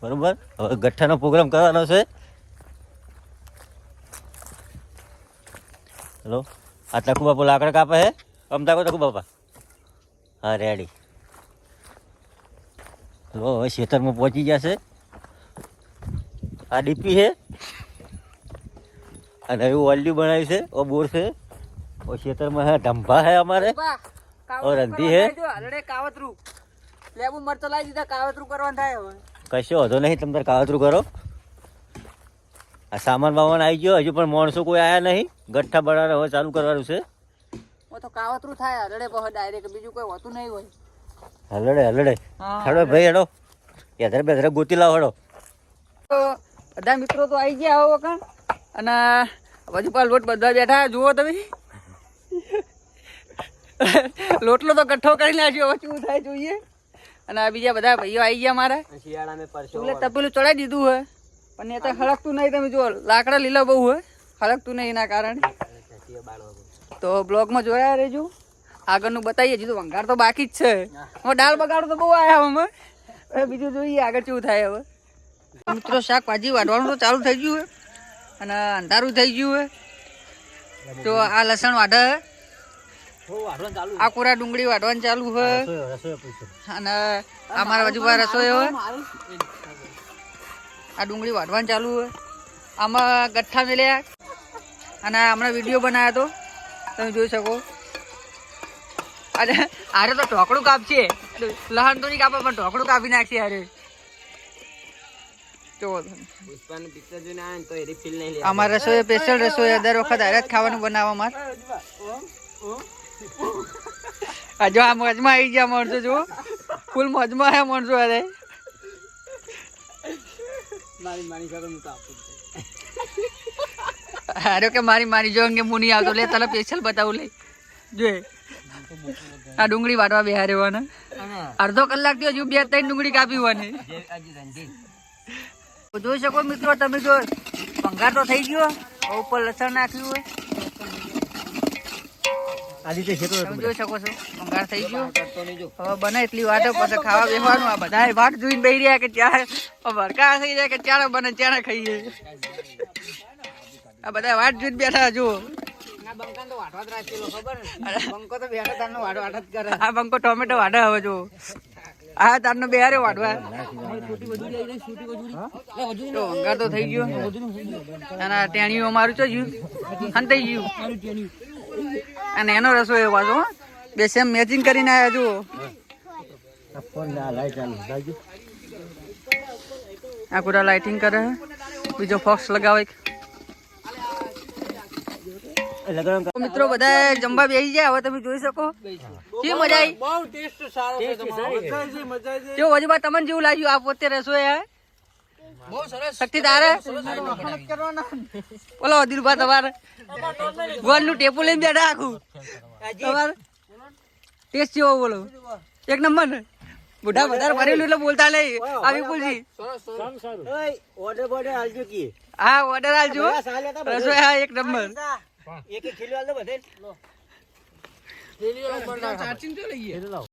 બરોબર. હવે ગઠ્ઠાનો પ્રોગ્રામ કરવાનો છે. હેલો, આ ટકુ બાપુ લાકડા કાપે હે. અમદાવાદ ટકુ બાપા. હા રેડી. લો હવે ખેતરમાં પહોંચી ગયા છે. આ ડીપી છે અને એવું ઓલ્યું બનાવ્યું છે. ઓ બોર છે. ઓ ખેતરમાં હે ઢંભા હે અમારે. और रंधी है कावतरू लेबू मरचा लाई दीदा कावतरू करवान थाय હવે કશો વધો નહીં. તમે કાવતરું કરો. આ સામાન બામાન આવી ગયો. હજુ પણ માણસો કોઈ આયા નહીં. ગઠ્ઠા બનાવવાનું હવે ચાલુ કરવાનું છે. ઓ તો કાવતરું થાય હલડે બહુ ડાયરેક્ટ. બીજું કોઈ હોતું નહીં હોય. હલડે હલડે હેડો ભાઈ હેડો. યાદર બેદર ગોતી લાવ હેડો. તો બધા મિત્રો તો આવી ગયા આવો કાન અને હજુ પણ લોટ બધા બેઠા જુઓ તમે. લોટલો તો ગઠ્ઠો કરી નાખ્યો. હવે શું થાય જોઈએ. અને આ બીજા બધા ભાઈઓ આવી ગયા મારા. શિયાળામાં તપેલું ચડાવી દીધું હોય પણ એ તો હળકતું નહીં. તમે જુઓ લાકડા લીલા બહુ હોય. હળકતું નહીં એના કારણે. તો બ્લોગમાં જોયા રહેજો. આગળનું બતાવીએ. હજી તો વંગાર તો બાકી જ છે. હવે દાળ બગાડો તો બહુ આવ્યા અમે. હવે બીજું જોઈએ આગળ શું થાય. હવે મિત્રો શાકભાજી વાઢવાનું તો ચાલુ થઈ ગયું હોય અને અંધારું થઈ ગયું હોય. તો આ લસણ વાઢે. આ કોરા ડુંગળી વાઢવાનું ચાલુ હોય અને અમારા બાજુ રસોઈ હોય. આ ડુંગળી વાઢવાનું ચાલુ હોય. આમાં ગઠ્ઠા મેલ્યા અને હમણાં વિડીયો બનાવ્યો હતો. તમે જોઈ શકો. અને આરે તો ઢોકળું કાપશે. લહણ તો નહીં કાપે પણ ઢોકળું કાપી નાખશે. આરે અમારે રસોઈ સ્પેશિયલ રસોઈ દર વખત હારે જ ખાવાનું બનાવવા અમારે. જો આ મોજમાં આવી ગયા માણસો. જુઓ ફૂલ મોજમાં આવ્યા માણસો. અરે અરે કે મારી જો અંગે મુની આવતો લે તને સ્પેશિયલ બતાવું લે. જોઈ આ ડુંગળી વાટવા બેહારે હોવાને અડધો કલાક થી હજુ 2-3 ડુંગળી કાપી હોવાની. જોઈ શકો મિત્રો તમે. જો ભંગાર તો થઈ ગયો. ઉપર લસણ નાખ્યું હોય. જોઈ શકો છો ભંગાર થઈ ગયો. હવે બને એટલી વાટો પછી ખાવા બેસવાનું. આ બધા વાટ જોઈને બેસી રહ્યા કે ત્યારે ભરકા થઈ જાય કે ત્યારે બને ત્યારે ખાઈએ. આ બધા વાટ જોઈને બેઠા. જુઓ આ બંકો ટોમેટો વાઢે. હવે જો આ તારનો બેહારે વાઢવા. તો ભંગાર તો થઈ ગયો અને ટેણીઓ મારું છે હંતાઈ ગયું. અને એનો રસોઈ એવો પાછો બે સેમ મેચિંગ કરીને આવ્યા. જુઓ આ પૂરા લાઇટિંગ કરે. બીજો ફોક્સ લગાવે. મિત્રો બધા જમવા બેસી જાય. હવે તમે જોઈ શકો કેવી મજા આવી. બહુ ટેસ્ટ સારો છે તમારો. જો હજુ તમને જેવું લાગ્યું આ પોતે રસોઈ બહુ સરસ. શક્તિ તારે બોલો દિલભા તમારે ગોળ નું ટેપુ લઈને બેઠા આખું. તમારે ટેસ્ટ જેવો બોલો એક નંબર ને. બુઢા વધારે ભરેલું એટલે બોલતા લઈ આવી બોલજી. હા ઓર્ડર આલજો રસોઈ. હા એક નંબર. એક ખીલો આલ દો બધે.